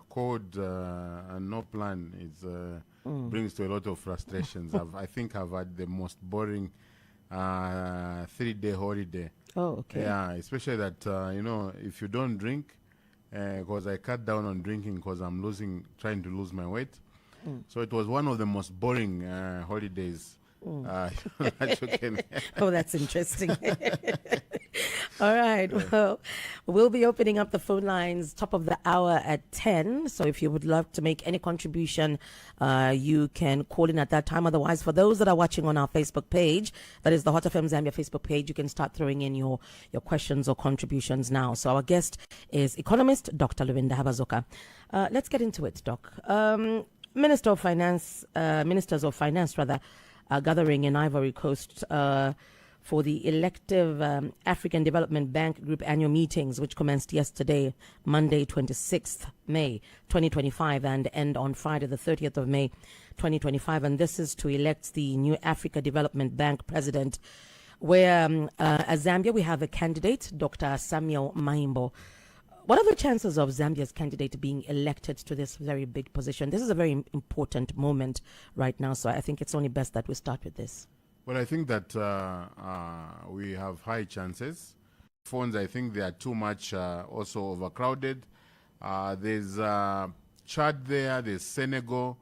Code and no plan brings to a lot of frustrations. I think I've had the most boring 3-day holiday. Oh, okay. Yeah, especially that, if you don't drink, because I cut down on drinking because I'm trying to lose my weight. So it was one of the most boring holidays that you can. Oh, that's interesting. All right. Well, we'll be opening up the phone lines top of the hour at 10. So if you would love to make any contribution, you can call in at that time. Otherwise, for those that are watching on our Facebook page, that is the Hot FM Zambia Facebook page, you can start throwing in your questions or contributions now. So our guest is economist Dr. Lubinda Haabazoka. Let's get into it, Doc. Ministers of Finance are gathering in Ivory Coast for the elective African Development Bank Group annual meetings, which commenced yesterday, Monday, 26th May 2025, and end on Friday, the 30th of May 2025. And this is to elect the new Africa Development Bank president, where as Zambia, we have a candidate, Dr. Samuel Maimbo. What are the chances of Zambia's candidate being elected to this very big position? This is a very important moment right now, so I think it's only best that we start with this. Well, I think that we have high chances. Phones, I think they are too much also overcrowded. There's Chad there, there's Senegal,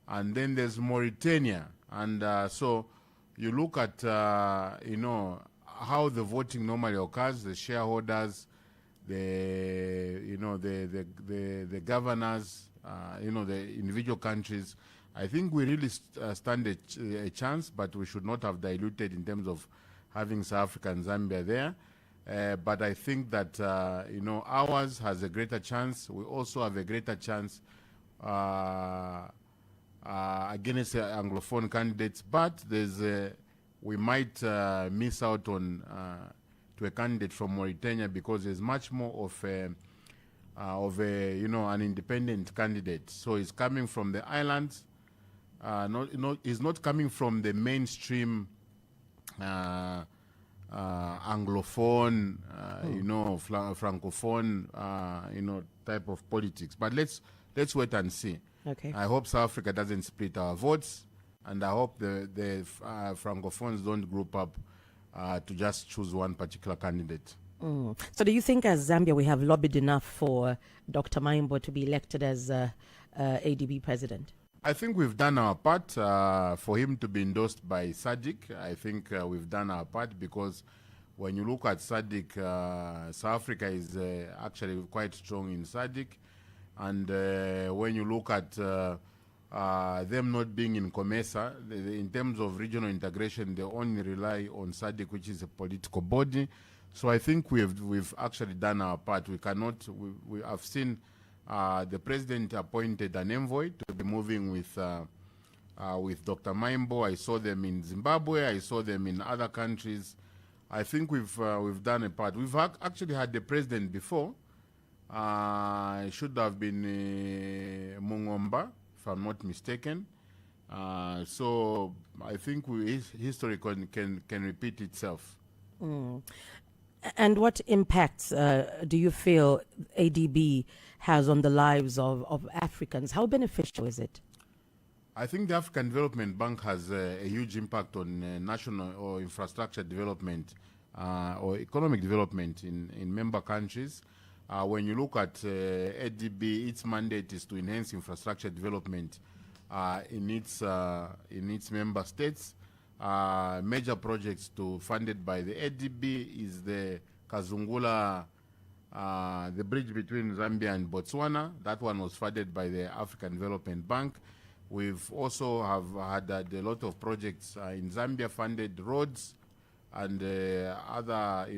and then there's Mauritania. And so you look at, how the voting normally occurs, the shareholders, the governors, the individual countries. I think we really stand a chance, but we should not have diluted in terms of having South Africa and Zambia there. But I think that, ours has a greater chance. We also have a greater chance against Anglophone candidates. But we might miss out on to a candidate from Mauritania because there's much more of an independent candidate. So he's coming from the islands. He's not coming from the mainstream Anglophone, Francophone, type of politics. But let's wait and see. Okay. I hope South Africa doesn't split our votes, and I hope the Francophones don't group up to just choose one particular candidate. So do you think as Zambia we have lobbied enough for Dr. Maimbo to be elected as ADB president? I think we've done our part for him to be endorsed by SADC. I think we've done our part because when you look at SADC, South Africa is actually quite strong in SADC. And when you look at them not being in COMESA, in terms of regional integration, they only rely on SADC, which is a political body. So I think we've actually done our part. We cannot. We have seen the president appointed an envoy to be moving with Dr. Maimbo. I saw them in Zimbabwe. I saw them in other countries. I think we've done a part. We've actually had the president before. It should have been Mungomba, if I'm not mistaken. So I think history can repeat itself. And what impacts do you feel ADB has on the lives of Africans? How beneficial is it? I think the African Development Bank has a huge impact on national or infrastructure development or economic development in member countries. When you look at ADB, its mandate is to enhance infrastructure development in its member states. Major projects funded by the ADB is the Kazungula, the bridge between Zambia and Botswana. That one was funded by the African Development Bank. We've also had a lot of projects in Zambia funded, roads and other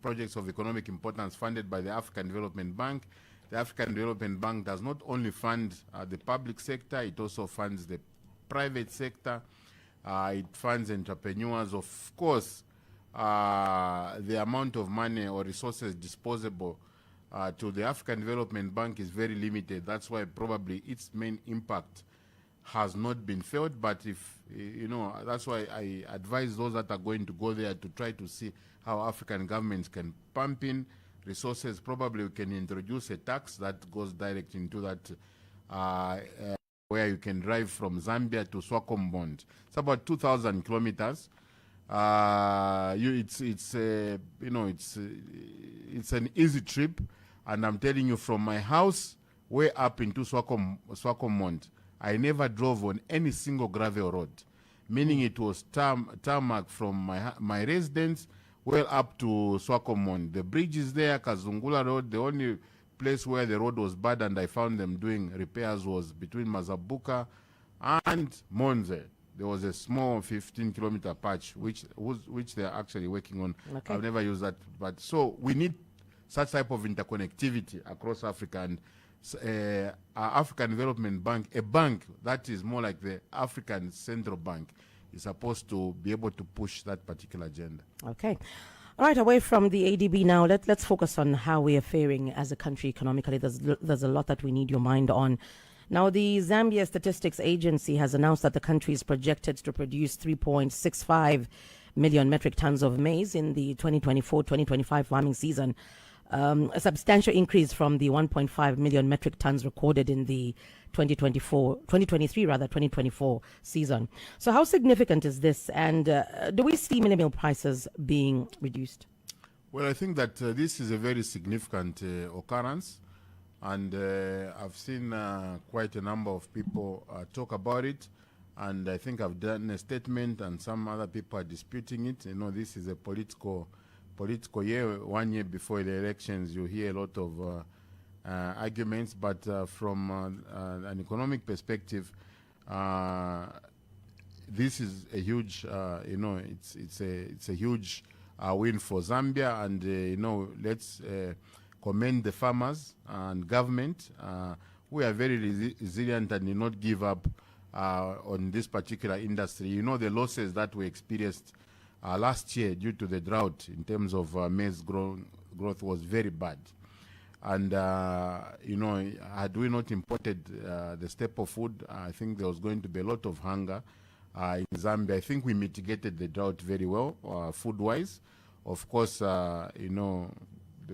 projects of economic importance funded by the African Development Bank. The African Development Bank does not only fund the public sector, it also funds the private sector. It funds entrepreneurs. Of course, the amount of money or resources disposable to the African Development Bank is very limited. That's why probably its main impact has not been felt. But that's why I advise those that are going to go there to try to see how African governments can pump in resources, probably we can introduce a tax that goes direct into that, where you can drive from Zambia to Swakopmund. It's about 2,000 kilometers. It's an easy trip, and I'm telling you, from my house way up into Swakopmund, I never drove on any single gravel road, meaning it was tarmac from my residence well up to Swakopmund. The bridge is there, Kazungula Road. The only place where the road was bad and I found them doing repairs was between Mazabuka and Monze. There was a small 15-kilometer patch which they are actually working on. Okay. I've never used that, but so we need such type of interconnectivity across Africa, and our African Development Bank, a bank that is more like the African Central Bank, is supposed to be able to push that particular agenda. Okay. All right, away from the ADB now, let's focus on how we are faring as a country economically. There's a lot that we need your mind on. Now, the Zambia Statistics Agency has announced that the country is projected to produce 3.65 million metric tons of maize in the 2024-2025 farming season, a substantial increase from the 1.5 million metric tons recorded in the 2024 season. So how significant is this, and do we see mini meal prices being reduced? Well, I think that this is a very significant occurrence, and I've seen quite a number of people talk about it, and I think I've done a statement, and some other people are disputing it. You know, this is a political year. 1 year before the elections, you hear a lot of arguments, but from an economic perspective, this is a huge, it's a huge win for Zambia, and let's commend the farmers and government. We are very resilient and did not give up on this particular industry. You know, the losses that we experienced last year due to the drought in terms of maize growth was very bad. And, had we not imported the staple food, I think there was going to be a lot of hunger in Zambia. I think we mitigated the drought very well, food-wise. Of course, the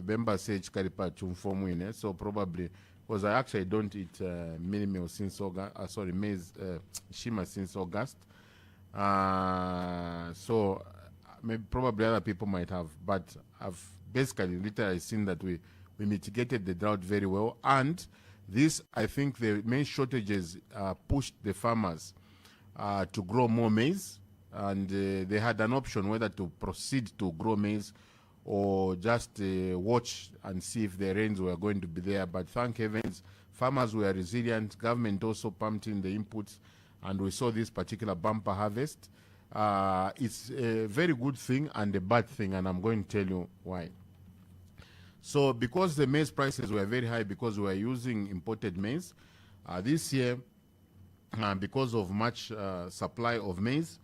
member said karipa chumfomwine, so probably, because I actually don't eat mini meal since August, maize, shima since August. So maybe probably other people might have, but I've basically literally seen that we mitigated the drought very well, and this, I think, the main shortages pushed the farmers to grow more maize, and they had an option whether to proceed to grow maize or just watch and see if the rains were going to be there. But thank heavens, farmers were resilient. Government also pumped in the inputs, and we saw this particular bumper harvest. It's a very good thing and a bad thing, and I'm going to tell you why. So because the maize prices were very high because we were using imported maize, this year, because of much supply of maize,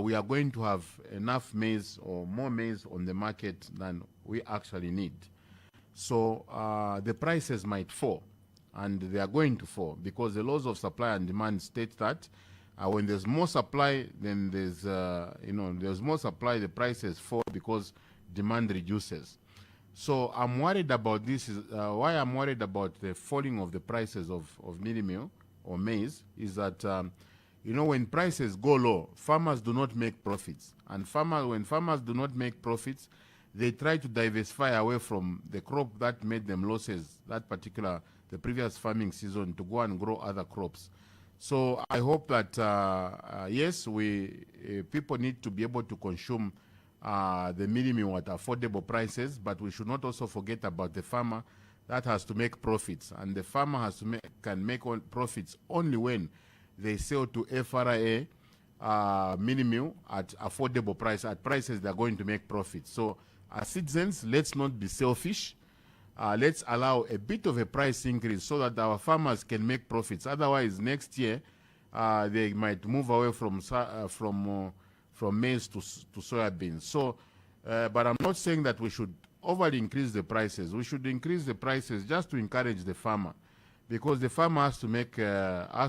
we are going to have enough maize or more maize on the market than we actually need. So the prices might fall, and they are going to fall because the laws of supply and demand state that when there's more supply, then there's more supply, the prices fall because demand reduces. So I'm worried about this. Why I'm worried about the falling of the prices of mini meal or maize is that, when prices go low, farmers do not make profits. And when farmers do not make profits, they try to diversify away from the crop that made them losses, the previous farming season, to go and grow other crops. So I hope that, yes, people need to be able to consume the mini meal at affordable prices, but we should not also forget about the farmer that has to make profits, and the farmer can make profits only when they sell to FRA mini meal at affordable price, at prices they're going to make profits. So as citizens, let's not be selfish. Let's allow a bit of a price increase so that our farmers can make profits. Otherwise, next year they might move away from maize to soybeans. So, but I'm not saying that we should overly increase the prices. We should increase the prices just to encourage the farmer, because the farmer has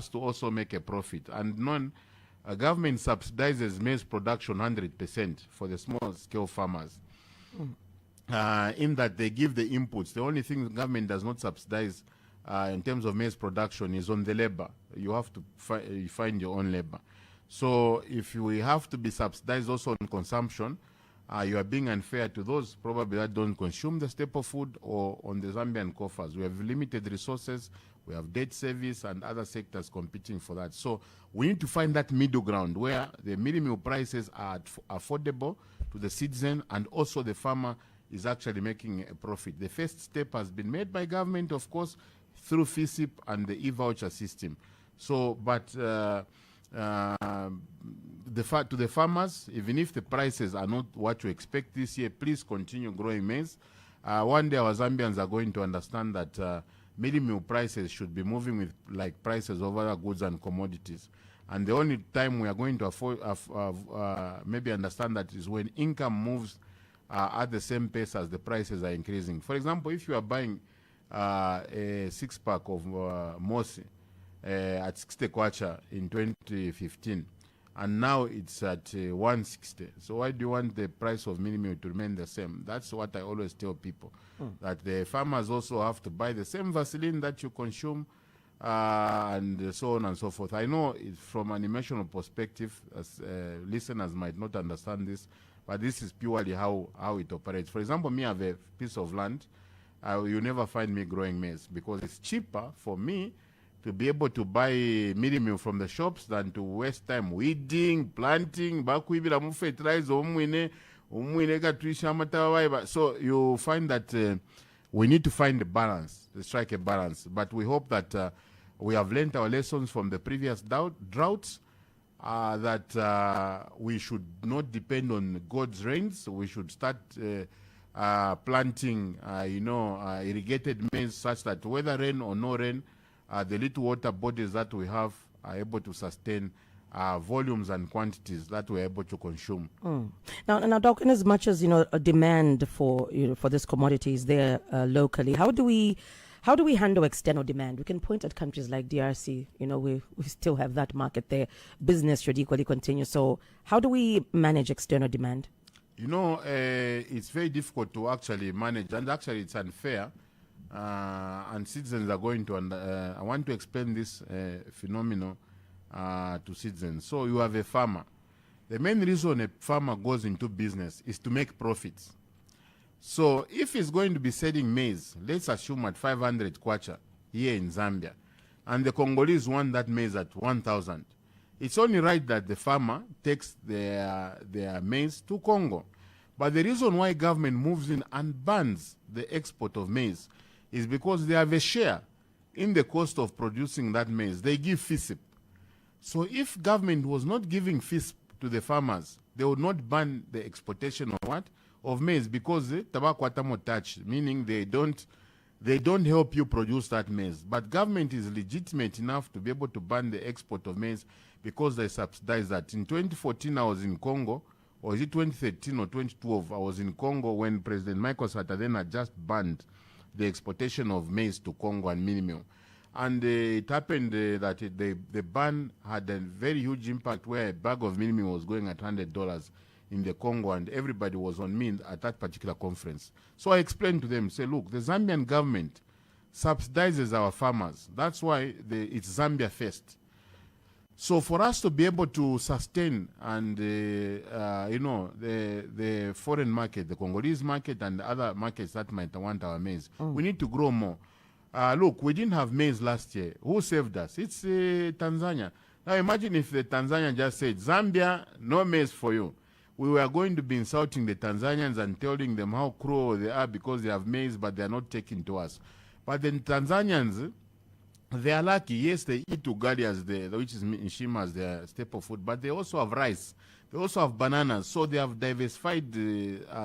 to also make a profit. And government subsidizes maize production 100% for the small scale farmers. in that they give the inputs. The only thing the government does not subsidize in terms of maize production is on the labor. You have to find your own labor. So if we have to be subsidized also on consumption, you are being unfair to those probably that don't consume the staple food or on the Zambian coffers. We have limited resources, we have debt service and other sectors competing for that. So we need to find that middle ground where the minimum prices are affordable to the citizen and also the farmer is actually making a profit. The first step has been made by government, of course, through FISIP and the e-voucher system. So, but to the farmers, even if the prices are not what you expect this year, please continue growing maize. One day our Zambians are going to understand that minimum prices should be moving with like prices of other goods and commodities. And the only time we are going to maybe understand that is when income moves at the same pace as the prices are increasing. For example, if you are buying a 6-pack of Mosi at 60 kwacha in 2015, and now it's at 160. So why do you want the price of minimum to remain the same? That's what I always tell people, that the farmers also have to buy the same Vaseline that you consume, and so on and so forth. I know it's from an emotional perspective, as listeners might not understand this, but this is purely how it operates. For example, me, I have a piece of land. You never find me growing maize because it's cheaper for me to be able to buy minimum from the shops than to waste time weeding, planting, so you find that we need to find a balance, strike a balance. But we hope that we have learned our lessons from the previous droughts, that we should not depend on God's rains. We should start planting, irrigated maize such that whether rain or no rain, the little water bodies that we have are able to sustain volumes and quantities that we're able to consume. Now, Doc, in as much as a demand for for this commodity is there locally, how do we handle external demand? We can point at countries like DRC. We still have that market there. Business should equally continue. So how do we manage external demand? It's very difficult to actually manage, and actually it's unfair. And citizens are going to I want to explain this phenomenon to citizens. So you have a farmer. The main reason a farmer goes into business is to make profits. So if he's going to be selling maize, let's assume at 500 kwacha here in Zambia, and the Congolese want that maize at 1,000, it's only right that the farmer takes their maize to Congo. But the reason why government moves in and bans the export of maize is because they have a share in the cost of producing that maize. They give FISIP. So if government was not giving FISIP to the farmers, they would not ban the exportation of what? Of maize, because tobacco touch, meaning they don't help you produce that maize. But government is legitimate enough to be able to ban the export of maize because they subsidize that. In 2014, I was in Congo, or is it 2013 or 2012? I was in Congo when President Michael Sata had just banned the exportation of maize to Congo and minimum. And it happened that the ban had a very huge impact where a bag of minimum was going at $100 in the Congo, and everybody was on me at that particular conference. So I explained to them, say, look, the Zambian government subsidizes our farmers. That's why it's Zambia first. So for us to be able to sustain and, the foreign market, the Congolese market and other markets that might want our maize, we need to grow more. Look, we didn't have maize last year. Who saved us? It's Tanzania. Now imagine if the Tanzania just said, Zambia, no maize for you. We were going to be insulting the Tanzanians and telling them how cruel they are because they have maize, but they are not taking to us. But the Tanzanians, they are lucky. Yes, they eat ugali which is nshima as their staple food, but they also have rice. They also have bananas, so they have diversified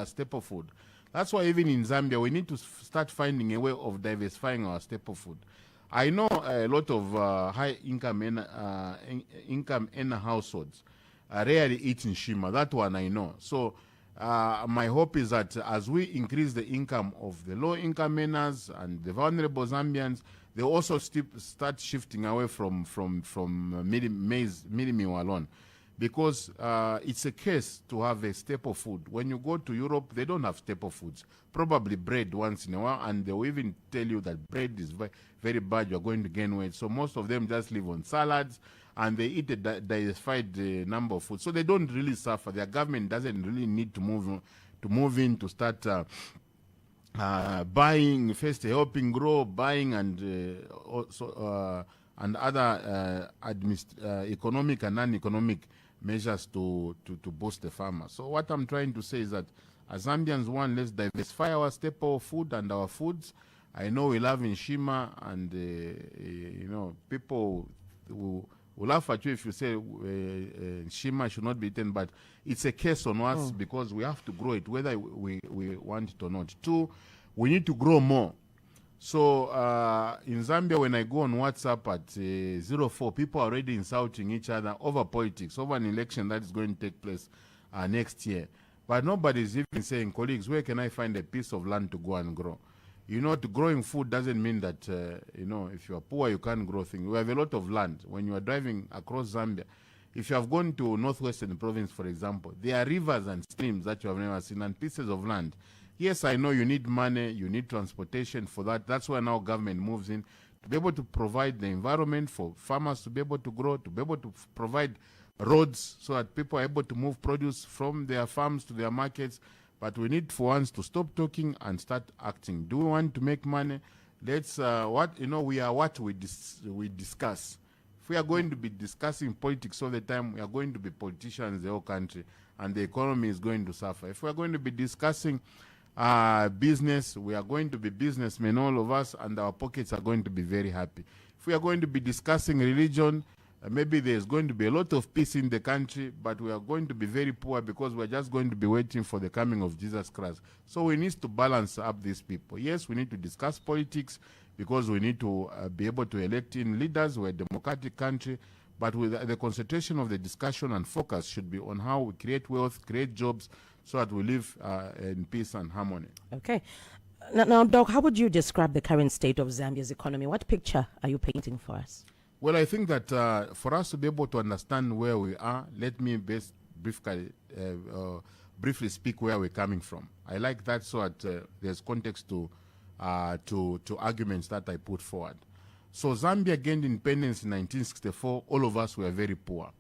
staple food. That's why even in Zambia, we need to start finding a way of diversifying our staple food. I know a lot of high-income earner households rarely eat nshima. That one I know. So my hope is that as we increase the income of the low-income earners and the vulnerable Zambians, they also start shifting away from minimum alone. because it's a case to have a staple food. When you go to Europe, they don't have staple foods. Probably bread once in a while, and they'll even tell you that bread is very bad, you're going to gain weight. So most of them just live on salads, and they eat a diversified number of food. So they don't really suffer. Their government doesn't really need to move in to start buying, first helping grow, buying, and also and other economic and non-economic measures to boost the farmer. So what I'm trying to say is that as Zambians, one, let's diversify our staple food and our foods. I know we love in Shima, and people will laugh at you if you say Shima should not be eaten, but it's a case on us because we have to grow it, whether we want it or not. Two, we need to grow more. So in Zambia, when I go on WhatsApp at 04, people are already insulting each other over politics, over an election that is going to take place next year. But nobody's even saying, colleagues, where can I find a piece of land to go and grow? Growing food doesn't mean that, if you are poor, you can't grow things. We have a lot of land. When you are driving across Zambia, if you have gone to Northwestern Province, for example, there are rivers and streams that you have never seen and pieces of land. Yes, I know you need money, you need transportation for that. That's where now government moves in to be able to provide the environment for farmers to be able to grow, to be able to provide roads so that people are able to move produce from their farms to their markets. But we need for once to stop talking and start acting. Do we want to make money? Let's we are what we discuss. If we are going to be discussing politics all the time, we are going to be politicians the whole country, and the economy is going to suffer. If we are going to be discussing business, we are going to be businessmen, all of us, and our pockets are going to be very happy. If we are going to be discussing religion, maybe there's going to be a lot of peace in the country, but we are going to be very poor because we're just going to be waiting for the coming of Jesus Christ. So we need to balance up these people. Yes, we need to discuss politics because we need to be able to elect in leaders. We're a democratic country, but with the concentration of the discussion and focus should be on how we create wealth, create jobs, so that we live in peace and harmony. Okay. Now, Doc, how would you describe the current state of Zambia's economy? What picture are you painting for us? Well, I think that for us to be able to understand where we are, let me briefly speak where we're coming from. I like that so that there's context to arguments that I put forward. So Zambia gained independence in 1964. All of us were very poor.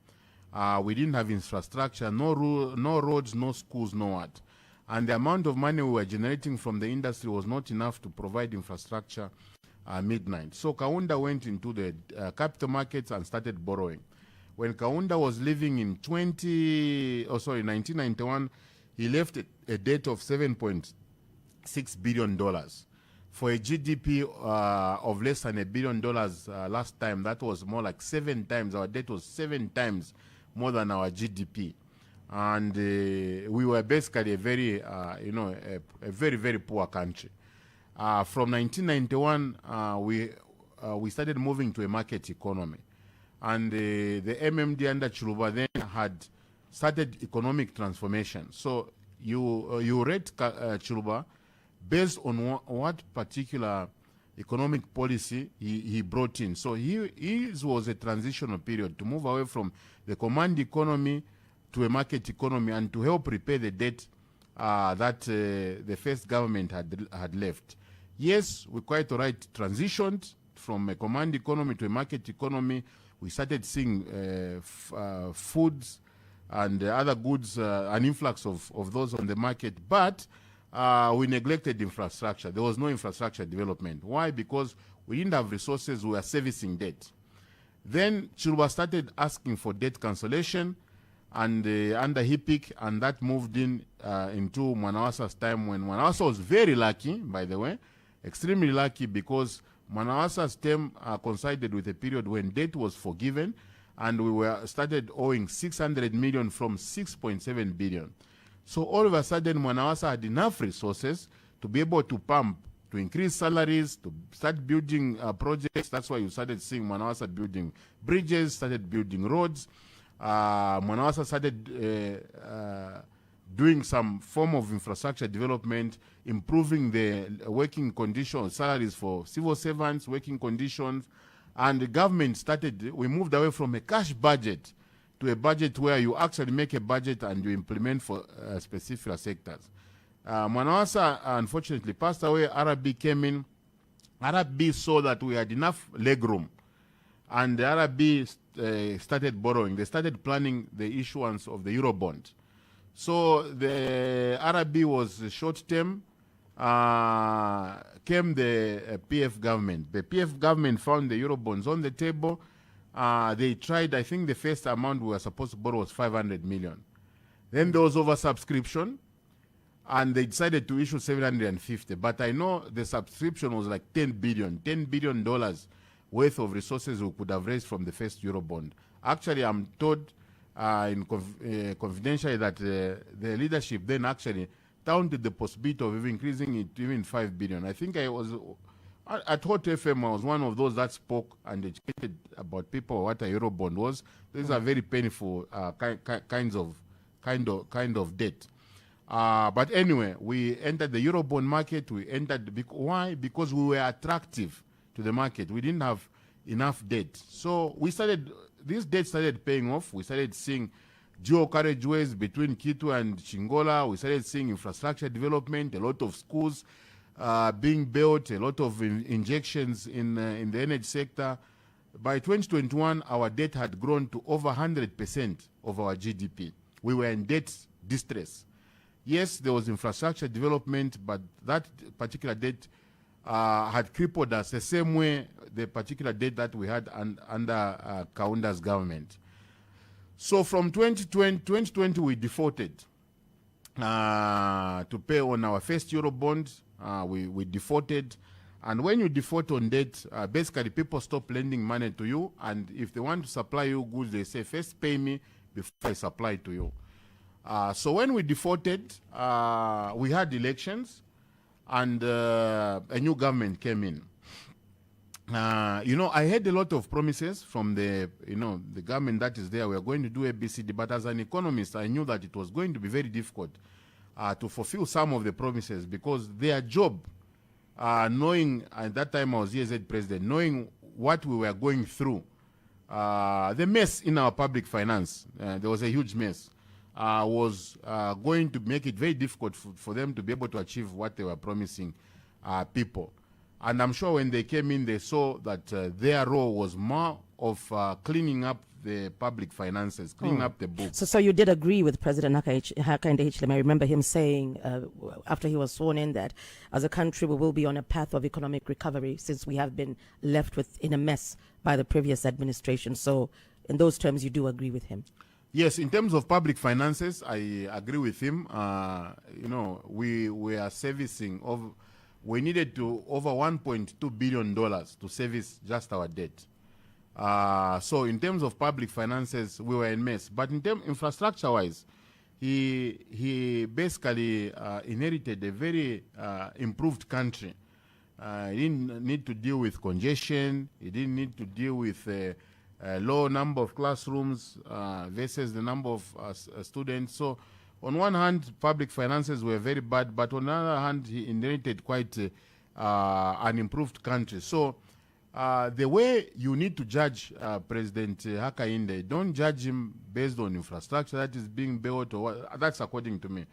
We didn't have infrastructure, no roads, no schools, no what. And the amount of money we were generating from the industry was not enough to provide infrastructure midnight. So Kaunda went into the capital markets and started borrowing. When Kaunda was living in 1991, he left a debt of $7.6 billion. For a GDP of less than $1 billion last time, that was more like 7 times. Our debt was 7 times more than our GDP. And we were basically a very, a very, very poor country. From 1991, we started moving to a market economy. And the MMD under Chiluba then had started economic transformation. So you rate Chiluba based on what particular economic policy he brought in. So his was a transitional period to move away from the command economy to a market economy and to help repay the debt that the first government had left. Yes, we quite right transitioned from a command economy to a market economy. We started seeing foods and other goods, an influx of those on the market, but we neglected infrastructure. There was no infrastructure development. Why? Because we didn't have resources, we were servicing debt. Then Chiluba started asking for debt cancellation and under HIPIC, and that moved into Mwanawasa's time, when Mwanawasa was very lucky, by the way, extremely lucky, because Mwanawasa's term coincided with a period when debt was forgiven, and we started owing 600 million from 6.7 billion. So all of a sudden, Mwanawasa had enough resources to be able to pump, to increase salaries, to start building projects. That's why you started seeing Mwanawasa building bridges, started building roads. Mwanawasa started doing some form of infrastructure development, improving the working conditions, salaries for civil servants, working conditions, and the government we moved away from a cash budget to a budget where you actually make a budget and you implement for specific sectors. Mwanawasa, unfortunately, passed away. RB came in. RB saw that we had enough leg room, and the RB started borrowing. They started planning the issuance of the Eurobond. So the RB was short term. Came the PF government. The PF government found the Eurobonds on the table. They tried, I think the first amount we were supposed to borrow was 500 million. Then there was oversubscription, and they decided to issue 750. But I know the subscription was like $10 billion worth of resources we could have raised from the first Eurobond. Actually, I'm told confidentially that the leadership then actually counted the possibility of even increasing it to even 5 billion. I think I was at Hot FM. I was one of those that spoke and educated about people what a Eurobond was. These are very painful kind of debt. But anyway, we entered the Eurobond market. We entered why? Because we were attractive to the market. We didn't have enough debt, so we started. This debt started paying off. We started seeing dual carriageways between Kitu and Chingola. We started seeing infrastructure development, a lot of schools being built, a lot of injections in the energy sector. By 2021, our debt had grown to over 100% of our GDP. We were in debt distress. Yes, there was infrastructure development, but that particular debt had crippled us the same way the particular debt that we had under Kaunda's government. So from 2020 we defaulted to pay on our first Eurobond. We defaulted. And when you default on debt, basically people stop lending money to you. And if they want to supply you goods, they say, first pay me before I supply to you. So when we defaulted, we had elections, and a new government came in. I heard a lot of promises from the government that is there. We are going to do ABCD, but as an economist, I knew that it was going to be very difficult to fulfill some of the promises, because their job, knowing at that time I was EZ president, knowing what we were going through, the mess in our public finance, there was a huge mess, was going to make it very difficult for them to be able to achieve what they were promising people. And I'm sure when they came in, they saw that their role was more of cleaning up the public finances, cleaning up the books. So you did agree with President Hakainde Hichilema. I remember him saying after he was sworn in that as a country we will be on a path of economic recovery, since we have been left in a mess by the previous administration. So in those terms, you do agree with him? Yes, in terms of public finances, I agree with him. We are servicing we needed to over $1.2 billion to service just our debt. So in terms of public finances, we were in mess. But in terms infrastructure-wise, he basically inherited a very improved country. He didn't need to deal with congestion. He didn't need to deal with a low number of classrooms versus the number of students. So on one hand, public finances were very bad, but on the other hand, he inherited quite an improved country. So the way you need to judge President Hakainde, don't judge him based on infrastructure that is being built, or what, that's according to me.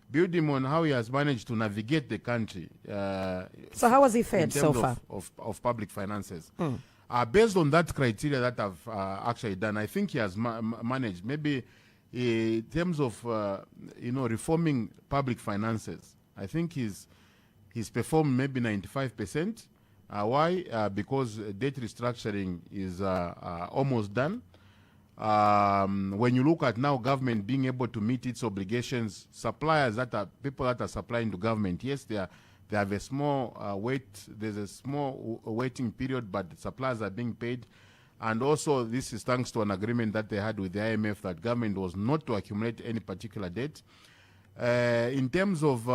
Build him on how he has managed to navigate the country. So how was he fared so far? Of public finances. Based on that criteria that I've actually done, I think he has managed, maybe in terms of reforming public finances, I think he's performed maybe 95%. Why? Because debt restructuring is almost done. When you look at now government being able to meet its obligations, suppliers people that are supplying to government, yes, they have a small there's a small waiting period, but suppliers are being paid. And also this is thanks to an agreement that they had with the IMF that government was not to accumulate any particular debt. In terms of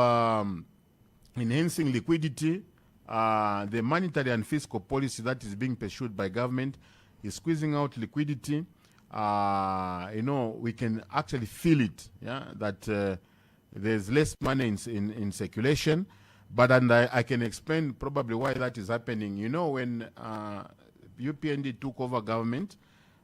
enhancing liquidity, the monetary and fiscal policy that is being pursued by government is squeezing out liquidity. We can actually feel it, that there's less money in circulation. But I can explain probably why that is happening. When UPND took over government,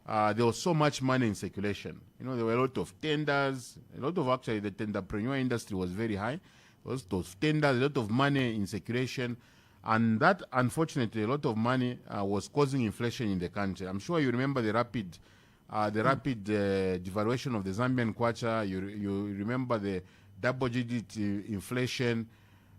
there was so much money in circulation. There were a lot of tenders, actually the entrepreneur industry was very high. There was a lot of tenders, a lot of money in circulation, and that, unfortunately, a lot of money was causing inflation in the country. I'm sure you remember the rapid devaluation of the Zambian kwacha. You remember the double-digit inflation,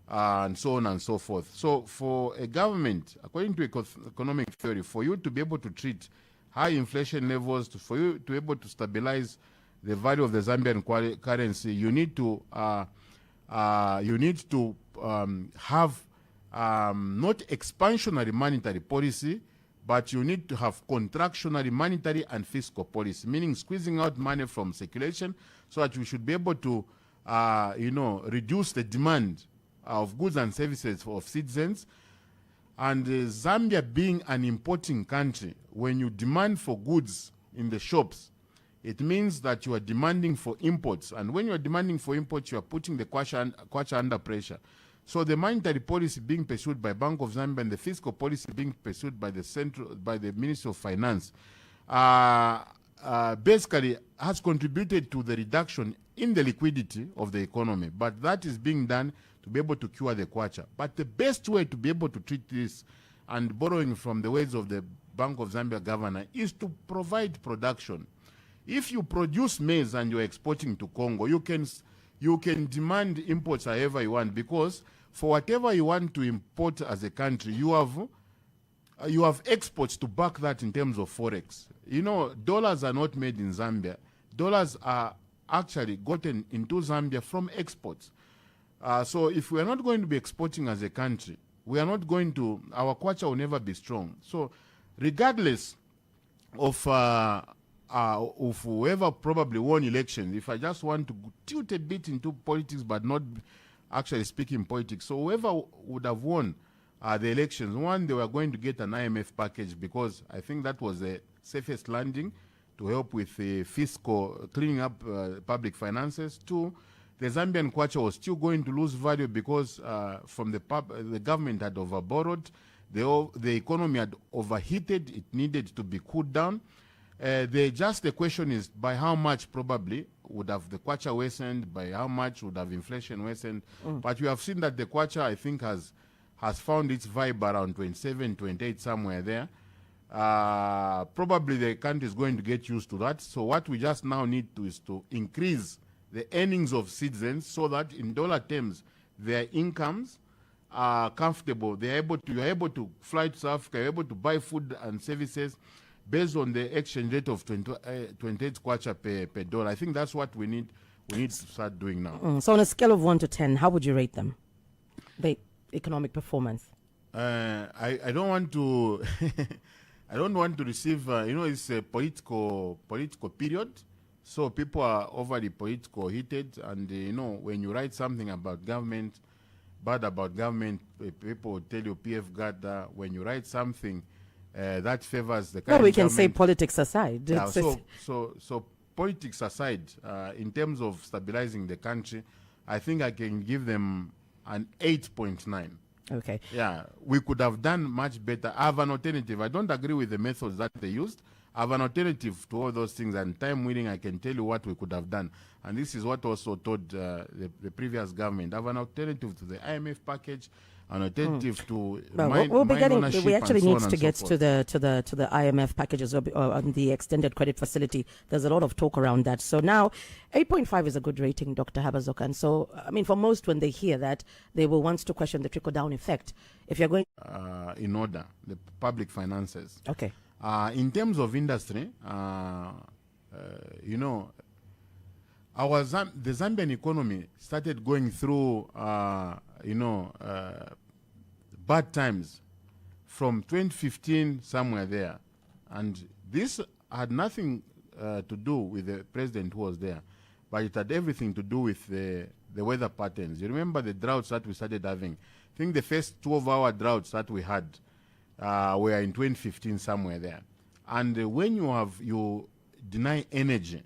and so on and so forth. So for a government, according to economic theory, for you to be able to treat high inflation levels, for you to be able to stabilize the value of the Zambian currency, you need to have not expansionary monetary policy, but you need to have contractionary monetary and fiscal policy, meaning squeezing out money from circulation so that we should be able to reduce the demand of goods and services of citizens. And Zambia being an importing country, when you demand for goods in the shops, it means that you are demanding for imports. And when you are demanding for imports, you are putting the kwacha under pressure. So the monetary policy being pursued by Bank of Zambia and the fiscal policy being pursued by the Ministry of Finance basically has contributed to the reduction in the liquidity of the economy. But that is being done to be able to cure the kwacha. But the best way to be able to treat this, and borrowing from the ways of the Bank of Zambia governor, is to provide production. If you produce maize and you're exporting to Congo, you can demand imports however you want, because for whatever you want to import as a country, you have exports to back that in terms of forex. Dollars are not made in Zambia. Dollars are actually gotten into Zambia from exports. So if we are not going to be exporting as a country, our kwacha will never be strong. So regardless of whoever probably won elections, if I just want to tilt a bit into politics but not actually speaking politics, so whoever would have won the elections, one, they were going to get an IMF package, because I think that was the safest landing to help with the fiscal, cleaning up public finances. Two, the Zambian kwacha was still going to lose value because from the government had overborrowed, the economy had overheated, it needed to be cooled down. The question is by how much probably would have the kwacha worsened, by how much would have inflation worsened. But you have seen that the kwacha, I think, has found its vibe around 27, 28, somewhere there. Probably the country is going to get used to that. So what we just now need to is to increase the earnings of citizens so that in dollar terms their incomes are comfortable. You're able to fly to South Africa, you're able to buy food and services based on the exchange rate of 28 kwacha per dollar. I think that's what we need to start doing now. So on a scale of 1 to 10, how would you rate them, the economic performance? I don't want to I don't want to receive it's a political period, so people are overly political heated, and when you write something about government, bad about government, people will tell you PF Gada. When you write something that favors the country, we can say politics aside. Yeah, so politics aside, in terms of stabilizing the country, I think I can give them an 8.9. Okay. Yeah, we could have done much better. I have an alternative. I don't agree with the methods that they used. I have an alternative to all those things, and time willing, I can tell you what we could have done. And this is what also told the previous government. I have an alternative to the IMF package, an alternative to we actually need to get to the IMF packages or the extended credit facility. There's a lot of talk around that. So now 8.5 is a good rating, Dr. Haabazoka. And so, I mean, for most, when they hear that, they will want to question the trickle-down effect. If you're going in order, the public finances. Okay. In terms of industry, the Zambian economy started going through, bad times from 2015, somewhere there. And this had nothing to do with the president who was there, but it had everything to do with the weather patterns. You remember the droughts that we started having? I think the first 12-hour droughts that we had were in 2015, somewhere there. And when you deny energy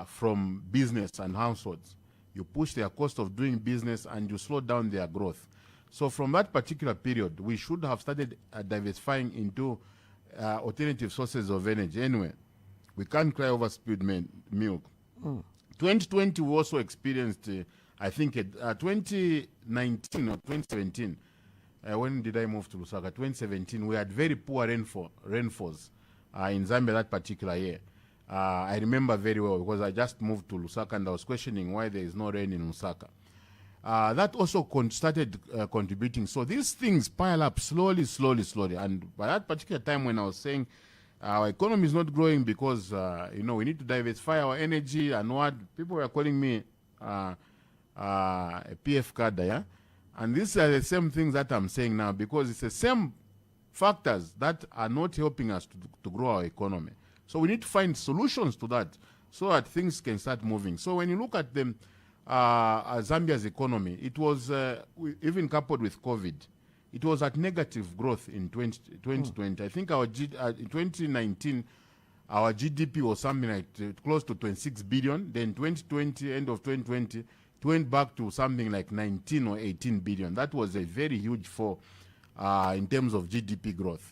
from business and households, you push their cost of doing business and you slow down their growth. So from that particular period, we should have started diversifying into alternative sources of energy. Anyway, We can't cry over spilled milk. 2020, we also experienced, I think, 2019 or 2017. When did I move to Lusaka? 2017, we had very poor rainfalls in Zambia that particular year. I remember very well because I just moved to Lusaka and I was questioning why there is no rain in Lusaka. That also started contributing. So these things pile up slowly. And by that particular time when I was saying our economy is not growing because, we need to diversify our energy and what, people were calling me a PF cadre, yeah? And these are the same things that I'm saying now because it's the same factors that are not helping us to grow our economy. So we need to find solutions to that so that things can start moving. So when you look at them, Zambia's economy, it was, even coupled with COVID, it was at negative growth in 2020. I think in 2019, our GDP was something like close to 26 billion. Then 2020, end of 2020, it went back to something like 19 or 18 billion. That was a very huge fall in terms of GDP growth.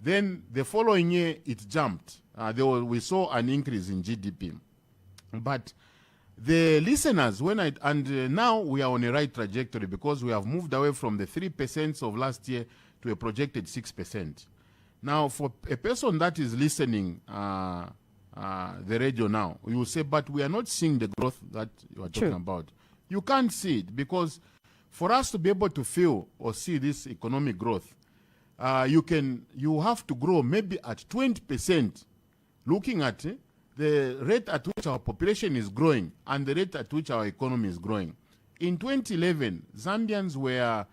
Then the following year, it jumped. We saw an increase in GDP. But the listeners, now we are on a right trajectory because we have moved away from the 3% of last year to a projected 6%. Now, for a person that is listening the radio now, you will say, but we are not seeing the growth that you are talking about. You can't see it because for us to be able to feel or see this economic growth, you have to grow maybe at 20%, looking at the rate at which our population is growing and the rate at which our economy is growing. In 2011, Zambians were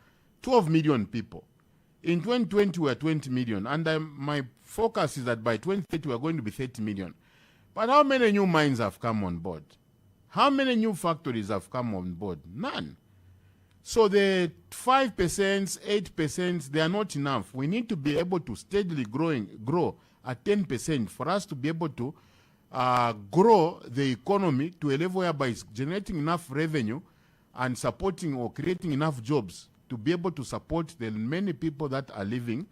12 million people. In 2020, we were 20 million. And my focus is that by 2030, we are going to be 30 million. But how many new mines have come on board? How many new factories have come on board? None. So the 5%, 8%, they are not enough. We need to be able to steadily grow at 10% for us to be able to grow the economy to a level whereby it's generating enough revenue and supporting or creating enough jobs to be able to support the many people that are leaving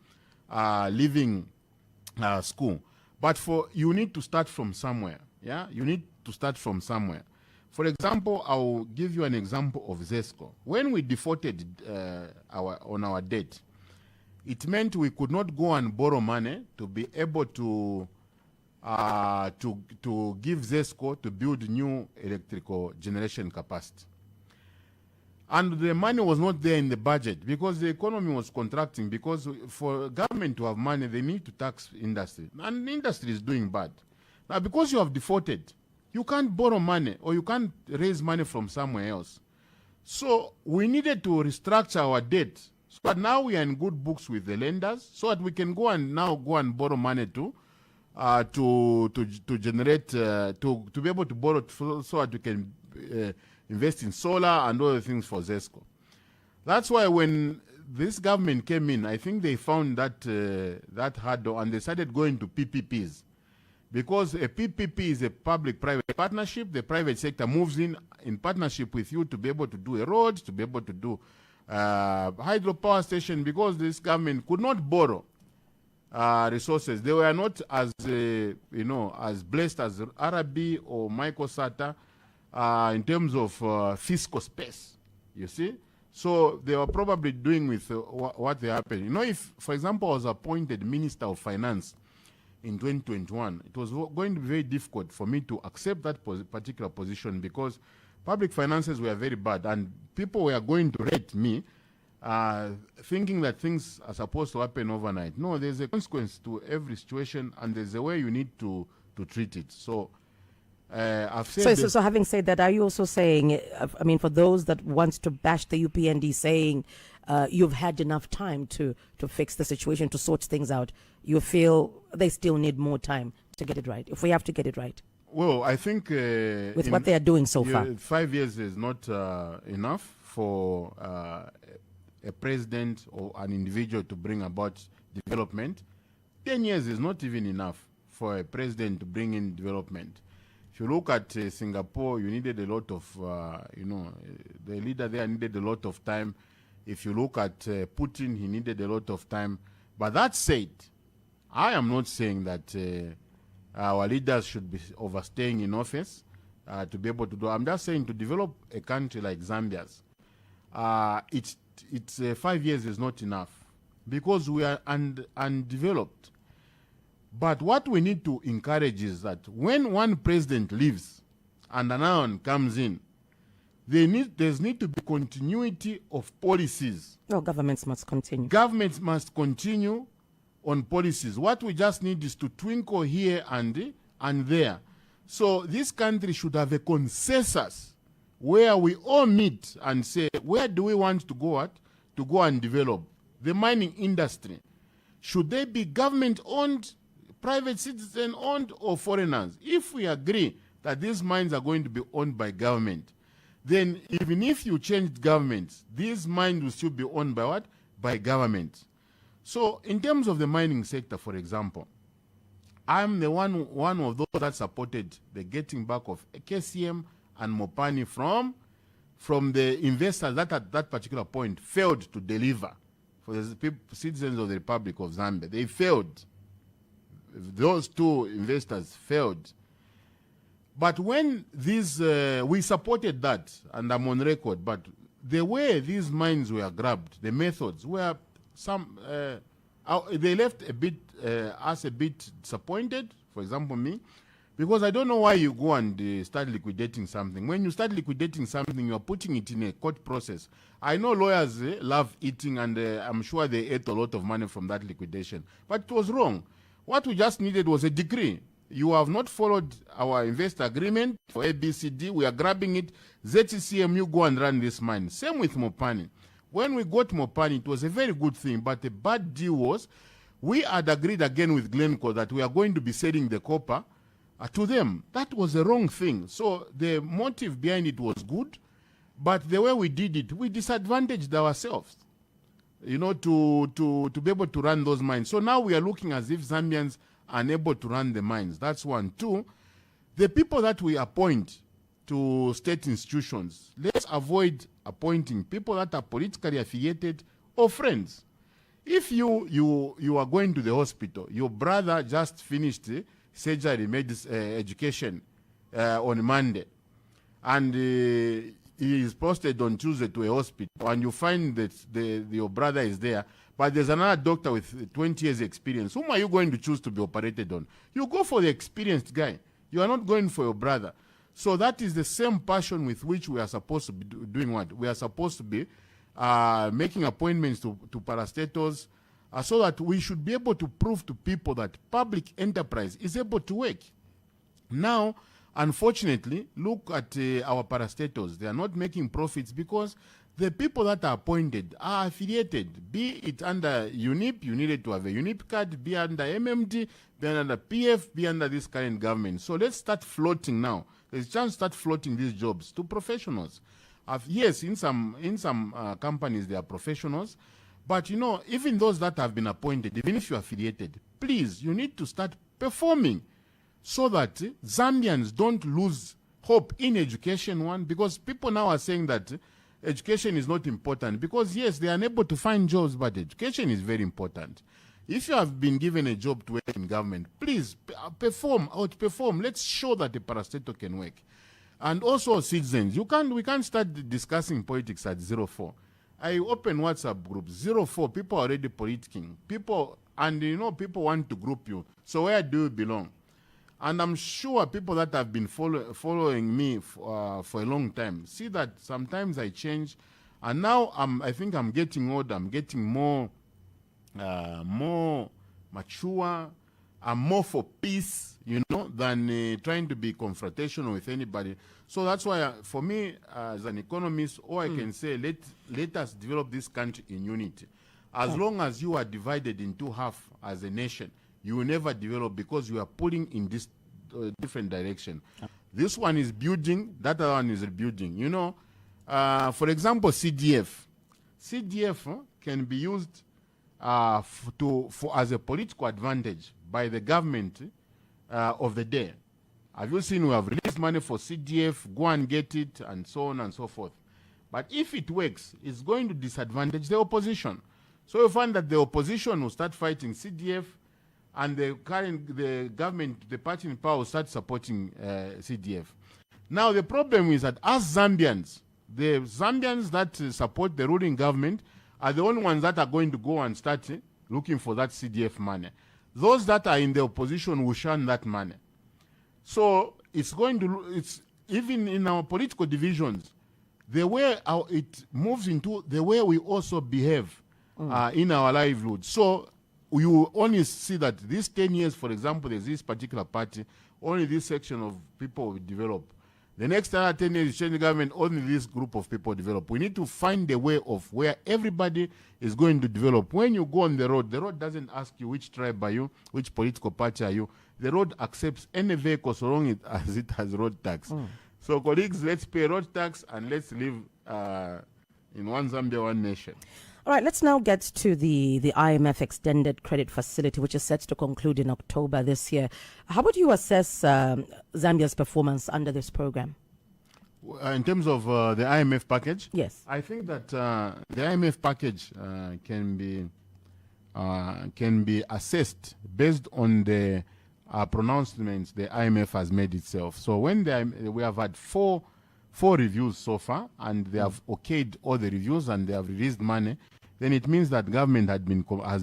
school. But you need to start from somewhere. Yeah, you need to start from somewhere. For example, I'll give you an example of ZESCO. When we defaulted on our debt, it meant we could not go and borrow money to be able to give ZESCO to build new electrical generation capacity. And the money was not there in the budget because the economy was contracting, because for government to have money, they need to tax industry. And industry is doing bad. Now, because you have defaulted, you can't borrow money or you can't raise money from somewhere else. So we needed to restructure our debt. But now we are in good books with the lenders so that we can go and borrow money to generate, to be able to borrow so that we can invest in solar and other things for ZESCO. That's why when this government came in, I think they found that hard, and they started going to PPPs. Because a PPP is a public-private partnership. The private sector moves in partnership with you to be able to do a road, to be able to do hydropower station, because this government could not borrow resources. They were not as as blessed as RB or Microsata in terms of fiscal space. You see, so they were probably doing with what they happened. If, for example, I was appointed Minister of Finance in 2021, it was going to be very difficult for me to accept that particular position because public finances were very bad and people were going to rate me thinking that things are supposed to happen overnight. No, there's a consequence to every situation and there's a way you need to treat it. So I've said so having said that, are you also saying, for those that wants to bash the UPND, saying you've had enough time to fix the situation, to sort things out, you feel they still need more time to get it right, if we have to get it right? Well, I think with what they are doing so far, 5 years is not enough for a president or an individual to bring about development. 10 years is not even enough for a president to bring in development. If you look at Singapore, you needed a lot of, the leader there needed a lot of time. If you look at Putin, he needed a lot of time. But that said, I am not saying that Our leaders should be overstaying in office to be able to do. I'm just saying, to develop a country like Zambia's, it's 5 years is not enough because we are undeveloped. But what we need to encourage is that when one president leaves and another one comes in, there's need to be continuity of policies. No, governments must continue. Governments must continue on policies. What we just need is to twinkle here and there. So this country should have a consensus where we all meet and say, where do we want to go to go and develop the mining industry? Should they be government-owned, private citizen-owned, or foreigners? If we agree that these mines are going to be owned by government, then even if you changed governments, these mines will still be owned by what? By government. So in terms of the mining sector, for example, I'm the one of those that supported the getting back of KCM and Mopani from the investors that at that particular point failed to deliver for the citizens of the Republic of Zambia. They failed. Those two investors failed. But when these, we supported that, and I'm on record, but the way these mines were grabbed, the methods were they left us a bit disappointed, for example me, because I don't know why you go and start liquidating something. When you start liquidating something, you're putting it in a court process. I know lawyers love eating, and I'm sure they ate a lot of money from that liquidation. But it was wrong. What we just needed was a decree. You have not followed our investor agreement for ABCD. We are grabbing it. ZCCM, you go and run this mine. Same with Mopani. When we got Mopani, it was a very good thing, but the bad deal was we had agreed again with Glencore that we are going to be selling the copper to them. That was the wrong thing. So the motive behind it was good, but the way we did it, we disadvantaged ourselves, you know, to be able to run those mines. So now we are looking as if Zambians are unable to run the mines. That's one. Two, the people that we appoint to state institutions, let's avoid appointing people that are politically affiliated or friends. If you are going to the hospital, your brother just finished surgery education on Monday, and he is posted on Tuesday to a hospital, and you find that your brother is there, but there's another doctor with 20 years experience. Whom are you going to choose to be operated on? You go for the experienced guy. You are not going for your brother. So that is the same passion with which we are supposed to be doing what? We are supposed to be making appointments to parastatals so that we should be able to prove to people that public enterprise is able to work. Now, unfortunately, look at our parastatals. They are not making profits because the people that are appointed are affiliated, be it under UNIP, you needed to have a UNIP card, be under MMD, be under PF, be under this current government. So let's start floating now. There's a chance to start floating these jobs to professionals. Yes, in some companies they are professionals, but you know, even those that have been appointed, even if you're affiliated, please, you need to start performing so that Zambians don't lose hope in education, one, because people now are saying that education is not important because, yes, they are unable to find jobs, but education is very important. If you have been given a job to work in government, please outperform. Let's show that the parastatal can work. And also citizens, we can't start discussing politics at 04. I open WhatsApp groups, 04, people are already politicking. People want to group you. So where do you belong? And I'm sure people that have been following me for a long time see that sometimes I change. And now I think I'm getting older. I'm getting more mature. I'm more for peace, you know, than trying to be confrontational with anybody. So that's why, for me, as an economist, all I can say, let us develop this country in unity. As long as you are divided into half as a nation, you will never develop because you are pulling in this different direction. This one is building, that other one is rebuilding. You know, for example, CDF. CDF can be used as a political advantage by the government of the day. Have you seen we have released money for CDF, go and get it, and so on and so forth. But if it works, it's going to disadvantage the opposition. So you find that the opposition will start fighting CDF, and the government, the party in power, will start supporting CDF. Now the problem is that as Zambians, the Zambians that support the ruling government are the only ones that are going to go and start looking for that CDF money. Those that are in the opposition will shun that money. So it's going to, it's even in our political divisions, the way it moves into the way we also behave in our livelihood. So you only see that these 10 years, for example, there's this particular party, only this section of people will develop. The next 10 years, you change the government, only this group of people develop. We need to find a way of where everybody is going to develop. When you go on the road doesn't ask you which tribe are you, which political party are you. The road accepts any vehicle so long as it has road tax. So colleagues, let's pay road tax and let's live in one Zambia, one nation. All right, let's now get to the IMF Extended Credit Facility, which is set to conclude in October this year. How would you assess Zambia's performance under this program? In terms of the IMF package? Yes. I think that the IMF package can be assessed based on the pronouncements the IMF has made itself. So when we have had four reviews so far, and they have okayed all the reviews and they have released money, then it means that government has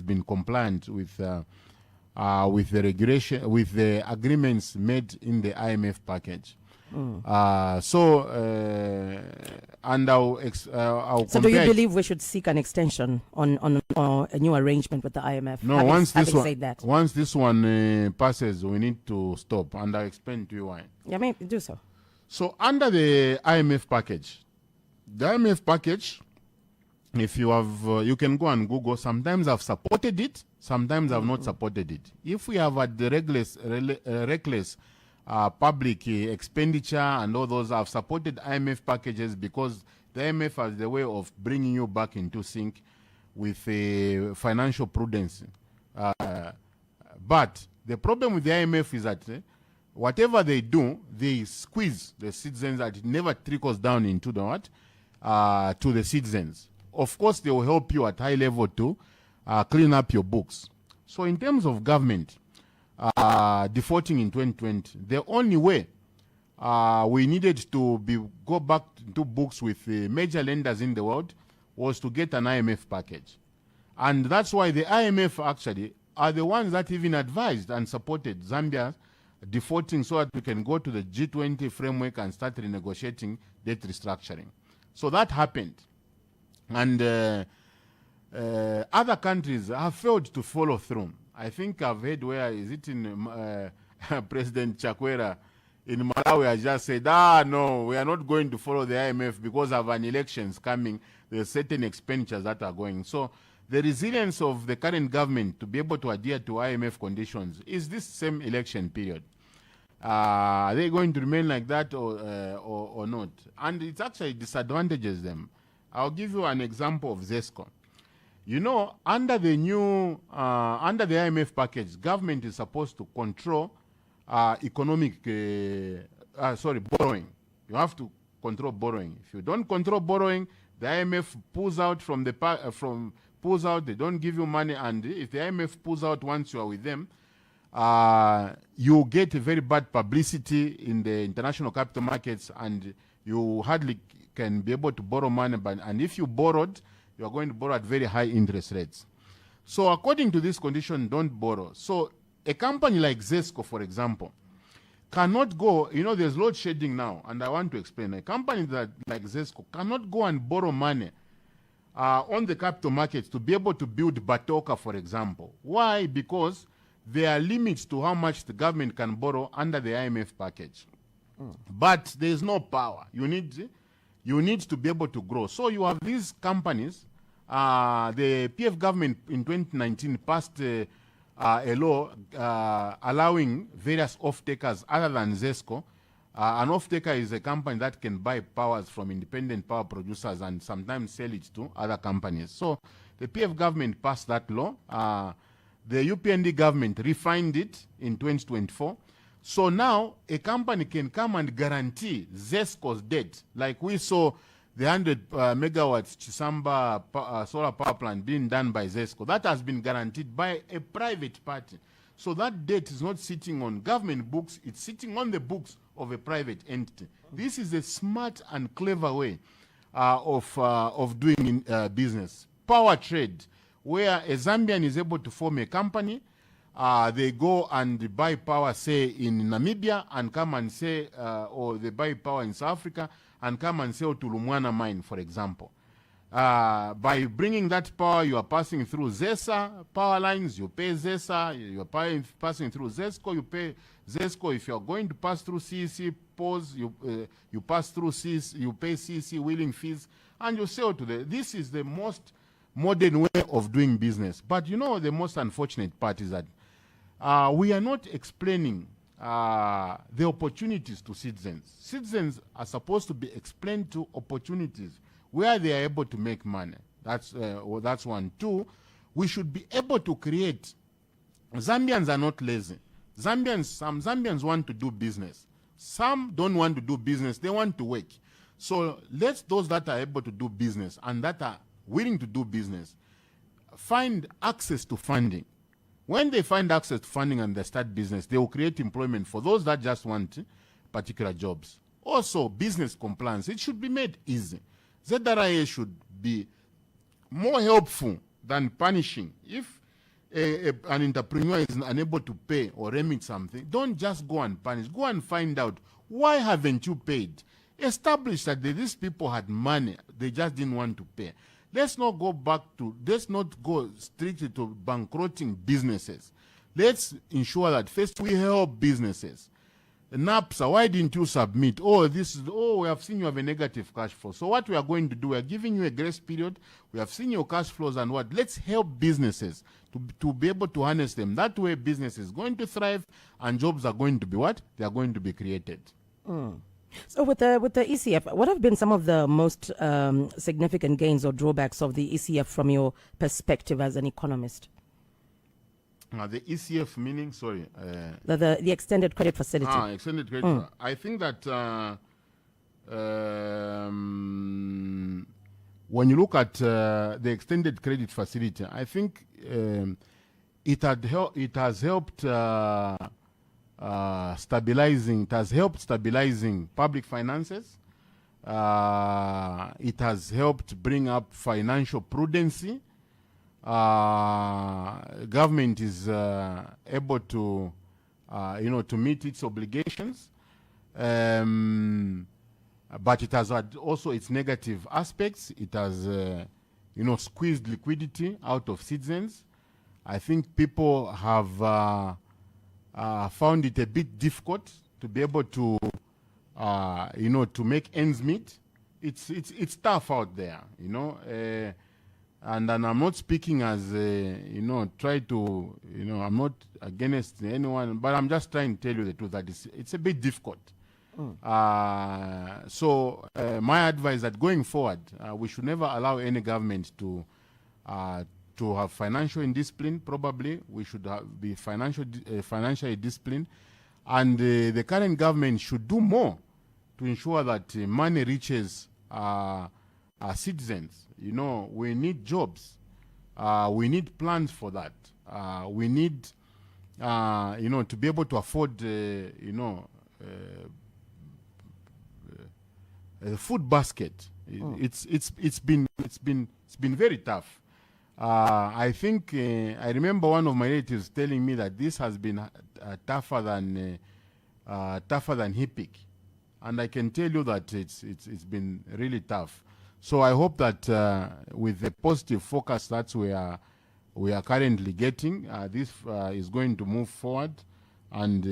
been compliant with the regulation, with the agreements made in the IMF package. And I'll So do you believe we should seek an extension on a new arrangement with the IMF? No, once this one passes, we need to stop, and I'll explain to you why. Yeah, maybe do so. So under the IMF package, if you have, you can go and Google. Sometimes I've supported it, sometimes I've not supported it. If we have had the reckless public expenditure and all those, I've supported IMF packages because the IMF has the way of bringing you back into sync with financial prudence. But the problem with the IMF is that whatever they do, they squeeze the citizens, that it never trickles down into the what? To the citizens. Of course, they will help you at high level to clean up your books. So in terms of government defaulting in 2020, the only way we needed to go back to books with major lenders in the world was to get an IMF package. And that's why the IMF actually are the ones that even advised and supported Zambia defaulting so that we can go to the G20 framework and start renegotiating debt restructuring. So that happened. And other countries have failed to follow through. I think I've heard where, is it in President Chakwera in Malawi has just said, no, we are not going to follow the IMF because of an elections coming. There are certain expenditures that are going. So the resilience of the current government to be able to adhere to IMF conditions is this same election period. Are they going to remain like that or not? And it actually disadvantages them. I'll give you an example of ZESCO. You know, under the new, under the IMF package, government is supposed to control borrowing. You have to control borrowing. If you don't control borrowing, the IMF pulls out from the pulls out. They don't give you money, and if the IMF pulls out once you are with them, you get a very bad publicity in the international capital markets, and you hardly can be able to borrow money. And if you borrowed, you are going to borrow at very high interest rates. So according to this condition, don't borrow. So a company like ZESCO, for example, cannot go, you know, there's load shedding now, and I want to explain. A company like ZESCO cannot go and borrow money on the capital markets to be able to build Batoka, for example. Why? Because there are limits to how much the government can borrow under the IMF package. But there is no power. You need to be able to grow. So you have these companies. The PF government in 2019 passed a law allowing various off-takers other than ZESCO. An off-taker is a company that can buy powers from independent power producers and sometimes sell it to other companies. So the PF government passed that law. The UPND government refined it in 2024. So now a company can come and guarantee ZESCO's debt, like we saw the 100 megawatts Chisamba solar power plant being done by ZESCO. That has been guaranteed by a private party. So that debt is not sitting on government books, it's sitting on the books of a private entity. This is a smart and clever way of doing business. Power trade, where a Zambian is able to form a company, they go and buy power, say, in Namibia, and come and say, or they buy power in South Africa, and come and sell to Lumwana mine, for example. By bringing that power, you are passing through ZESA power lines, you pay ZESA, you are passing through ZESCO, you pay ZESCO. If you are going to pass through CEC POS, you pass through CEC, you pay CEC wheeling fees, and you sell to them. This is the most modern way of doing business. But you know, the most unfortunate part is that we are not explaining the opportunities to citizens. Citizens are supposed to be explained to opportunities where they are able to make money. That's one. Two, we should be able to create. Zambians are not lazy. Some Zambians want to do business. Some don't want to do business, they want to work. So let those that are able to do business and that are willing to do business find access to funding. When they find access to funding and they start business, they will create employment for those that just want particular jobs. Also, business compliance, it should be made easy. ZRA should be more helpful than punishing. If an entrepreneur is unable to pay or remit something, don't just go and punish. Go and find out, why haven't you paid? Establish that these people had money, they just didn't want to pay. Let's not go strictly to bankrupting businesses. Let's ensure that first we help businesses. NAPSA, why didn't you submit? We have seen you have a negative cash flow. So what we are going to do, we are giving you a grace period. We have seen your cash flows and what? Let's help businesses to be able to harness them. That way business is going to thrive and jobs are going to be what? They are going to be created. So with the ECF, what have been some of the most significant gains or drawbacks of the ECF from your perspective as an economist? The ECF meaning, sorry? The extended credit facility. Extended credit. I think that when you look at the extended credit facility, I think it has helped stabilizing public finances. It has helped bring up financial prudency. Government is able to, to meet its obligations, but it has had also its negative aspects. It has, squeezed liquidity out of citizens. I think people have found it a bit difficult to be able to, to make ends meet. It's tough out there, and I'm not speaking as, try to, I'm not against anyone, but I'm just trying to tell you the truth that it's a bit difficult. So my advice is that going forward, we should never allow any government to have financial indiscipline. Probably we should be financially disciplined, and the current government should do more to ensure that money reaches our citizens. We need jobs. We need plans for that. We need, to be able to afford, the food basket. It's been very tough. I think I remember one of my relatives telling me that this has been tougher than HIPIC, and I can tell you that it's been really tough. So I hope that with the positive focus that we are currently getting, this is going to move forward, and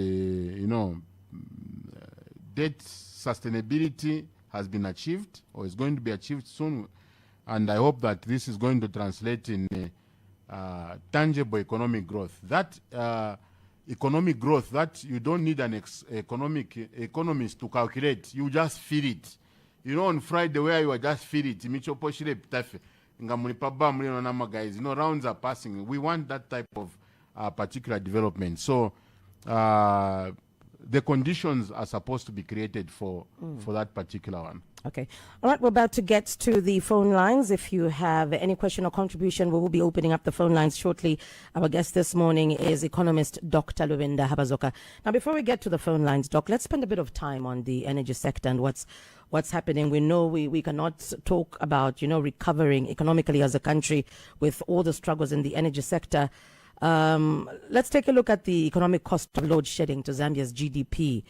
debt sustainability has been achieved or is going to be achieved soon, and I hope that this is going to translate in tangible economic growth. That economic growth that you don't need an economist to calculate, you just feel it. On Friday where you are just feel it, guys, rounds are passing. We want that type of particular development. So the conditions are supposed to be created for that particular one. Okay. All right, we're about to get to the phone lines. If you have any question or contribution, we will be opening up the phone lines shortly. Our guest this morning is economist Dr. Lubinda Haabazoka. Now, before we get to the phone lines, Doc, let's spend a bit of time on the energy sector and what's happening. We know we cannot talk about, recovering economically as a country with all the struggles in the energy sector. Let's take a look at the economic cost of load shedding to Zambia's GDP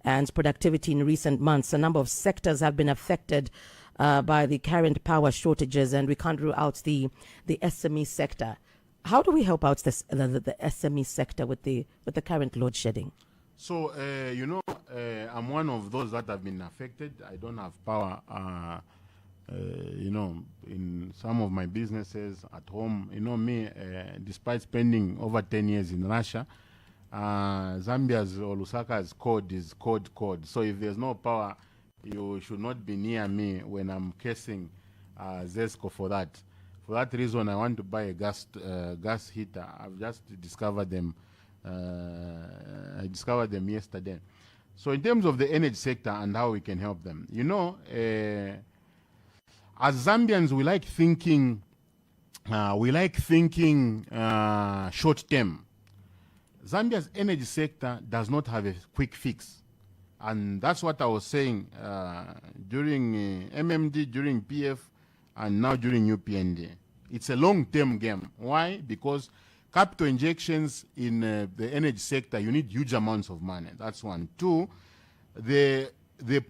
and productivity in recent months. A number of sectors have been affected by the current power shortages, and we can't rule out the SME sector. How do we help out the SME sector with the current load shedding? So, I'm one of those that have been affected. I don't have power, in some of my businesses at home. Me, despite spending over 10 years in Russia, Zambia's or Lusaka's code is code. So if there's no power, you should not be near me when I'm casing ZESCO for that. For that reason, I want to buy a gas heater. I've just discovered them. I discovered them yesterday. So in terms of the energy sector and how we can help them, as Zambians, we like thinking short term. Zambia's energy sector does not have a quick fix. And that's what I was saying during MMD, during PF, and now during UPND. It's a long-term game. Why? Because capital injections in the energy sector, you need huge amounts of money. That's one. Two,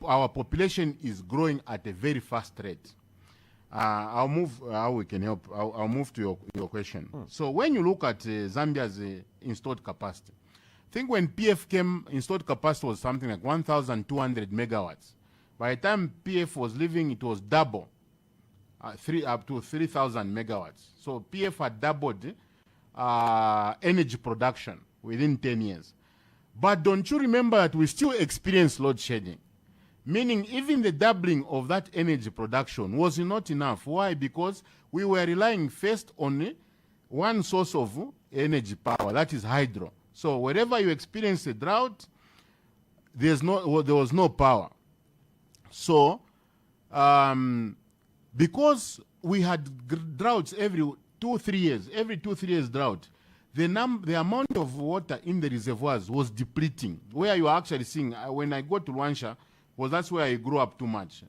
our population is growing at a very fast rate. I'll move how we can help. I'll move to your question. So when you look at Zambia's installed capacity, I think when PF came, installed capacity was something like 1,200 megawatts. By the time PF was leaving, it was double, up to 3,000 megawatts. So PF had doubled energy production within 10 years. But don't you remember that we still experience load shedding? Meaning even the doubling of that energy production was not enough. Why? Because we were relying first on one source of energy power, that is hydro. So wherever you experience a drought, there was no power. So because we had droughts every 2-3 years drought, the amount of water in the reservoirs was depleting. Where you are actually seeing, when I go to Luansha, that's where I grew up too much.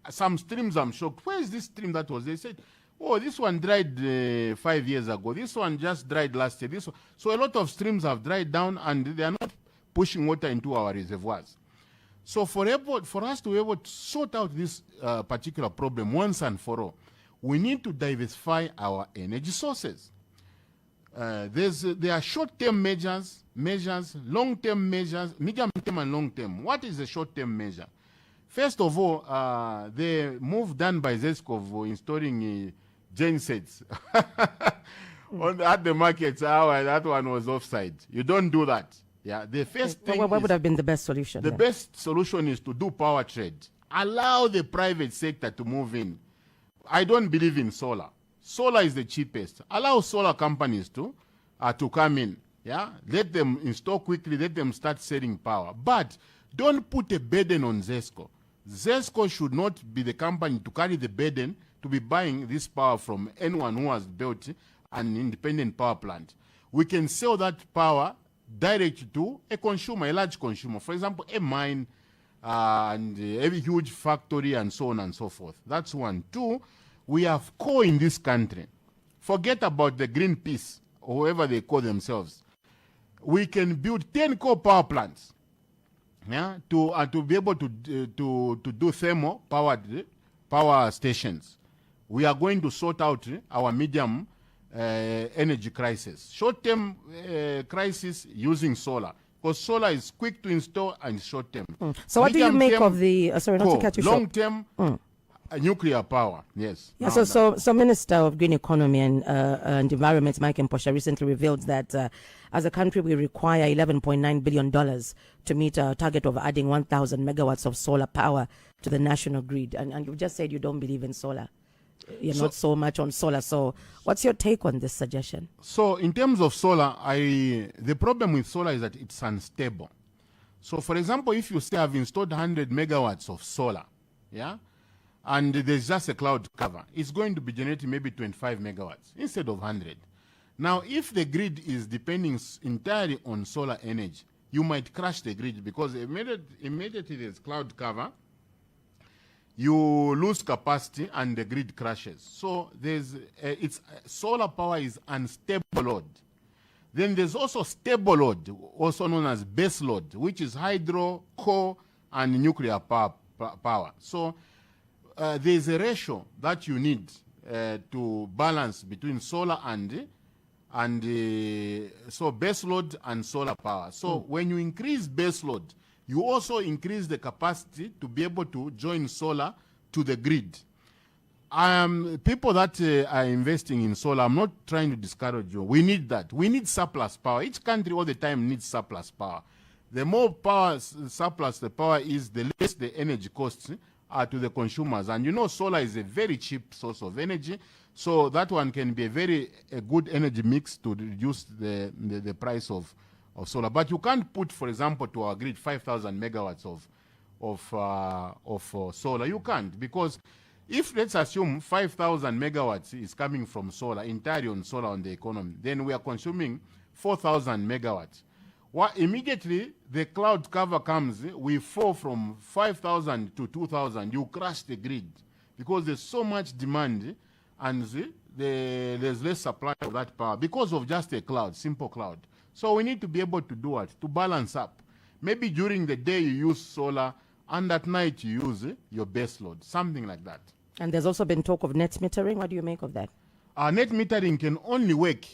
Some streams, I'm shocked. Where is this stream that was? They said, oh, this one dried 5 years ago. This one just dried last year. So a lot of streams have dried down and they are not pushing water into our reservoirs. So for us to be able to sort out this particular problem once and for all, we need to diversify our energy sources. There are short-term measures, long-term measures, medium-term and long-term. What is a short-term measure? First of all, the move done by ZESCO of installing gensets at the markets, that one was offside. You don't do that. Yeah, the first thing. What would have been the best solution? The best solution is to do power trade. Allow the private sector to move in. I don't believe in solar. Solar is the cheapest. Allow solar companies to come in. Yeah, let them install quickly. Let them start selling power. But don't put a burden on ZESCO. ZESCO should not be the company to carry the burden to be buying this power from anyone who has built an independent power plant. We can sell that power direct to a consumer, a large consumer. For example, a mine and a huge factory and so on and so forth. That's one. Two, we have coal in this country. Forget about the Greenpeace or whoever they call themselves. We can build 10 coal power plants, yeah, to be able to do thermal powered power stations. We are going to sort out our medium energy crisis. Short-term crisis using solar, because solar is quick to install and short-term. So what do you make of the, sorry, not to cut you short. Long-term nuclear power, yes. Yeah, so Minister of Green Economy and Environment, Mike Mposha, recently revealed that as a country we require $11.9 billion to meet a target of adding 1,000 megawatts of solar power to the national grid. And you just said you don't believe in solar. You're not so much on solar. So what's your take on this suggestion? So in terms of solar, the problem with solar is that it's unstable. So, for example, if you say I've installed 100 megawatts of solar, yeah, and there's just a cloud cover, it's going to be generating maybe 25 megawatts instead of 100. Now, if the grid is depending entirely on solar energy, you might crash the grid because immediately there's cloud cover, you lose capacity and the grid crashes. So solar power is unstable load. Then there's also stable load, also known as base load, which is hydro, coal, and nuclear power. So there's a ratio that you need to balance between solar so base load and solar power. So when you increase base load, you also increase the capacity to be able to join solar to the grid. People that are investing in solar, I'm not trying to discourage you. We need that. We need surplus power. Each country all the time needs surplus power. The more power surplus the power is, the less the energy costs are to the consumers. And you know solar is a very cheap source of energy. So that one can be a good energy mix to reduce the price of solar. But you can't put, for example, to our grid 5,000 megawatts of solar. You can't, because if, let's assume 5,000 megawatts is coming from solar, entirely on solar on the economy, then we are consuming 4,000 megawatts. Immediately the cloud cover comes, we fall from 5,000 to 2,000. You crash the grid because there's so much demand and there's less supply of that power because of just a cloud, simple cloud. So we need to be able to do it, to balance up. Maybe during the day you use solar and at night you use your base load, something like that. And there's also been talk of net metering. What do you make of that? Net metering can only work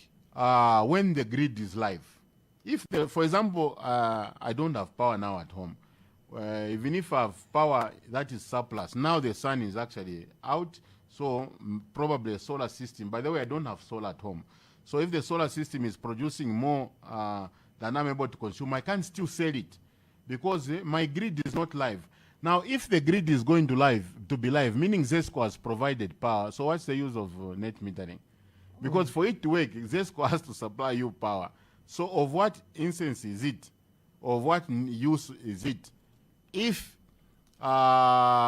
when the grid is live. If, for example, I don't have power now at home, even if I have power that is surplus, now the sun is actually out, so probably a solar system. By the way, I don't have solar at home. So if the solar system is producing more than I'm able to consume, I can still sell it because my grid is not live. Now, if the grid is going to be live, meaning ZESCO has provided power, so what's the use of net metering? Because for it to work, ZESCO has to supply you power. So of what instance is it? Of what use is it? If ZESCO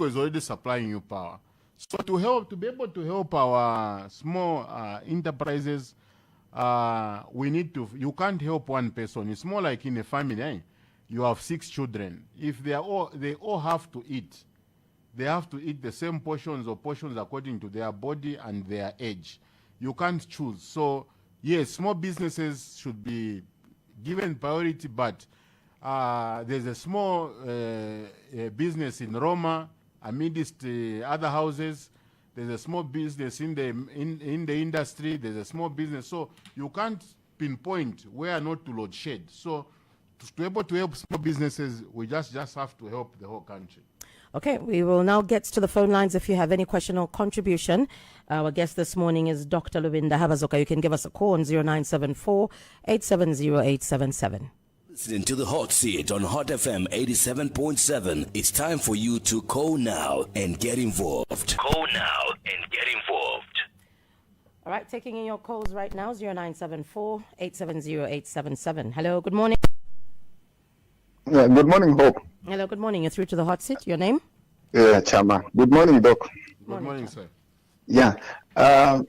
is already supplying you power. So to be able to help our small enterprises, you can't help one person. It's more like in a family, you have 6 children. If they all have to eat, they have to eat the same portions or portions according to their body and their age. You can't choose. So yes, small businesses should be given priority, but there's a small business in Roma amidst other houses. There's a small business in the industry. There's a small business. So you can't pinpoint where not to load shed. So to be able to help small businesses, we just have to help the whole country. Okay, we will now get to the phone lines if you have any question or contribution. Our guest this morning is Dr. Lubinda Haabazoka. You can give us a call on 0974 870 Listening to the Hot Seat on Hot FM 87.7. It's time for you to call now and get involved. Call now and get involved. All right, taking in your calls right now, 0974 870 877. Hello, good morning. Yeah, good morning, Doc. Hello, good morning. You're through to the hot seat. Your name? Yeah, Chama. Good morning, Doc. Good morning, sir. Yeah. I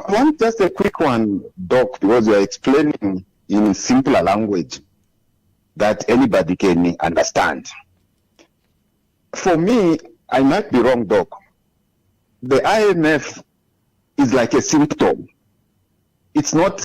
want just a quick one, Doc, because you're explaining in simpler language that anybody can understand. For me, I might be wrong, Doc. The IMF is like a symptom. It's not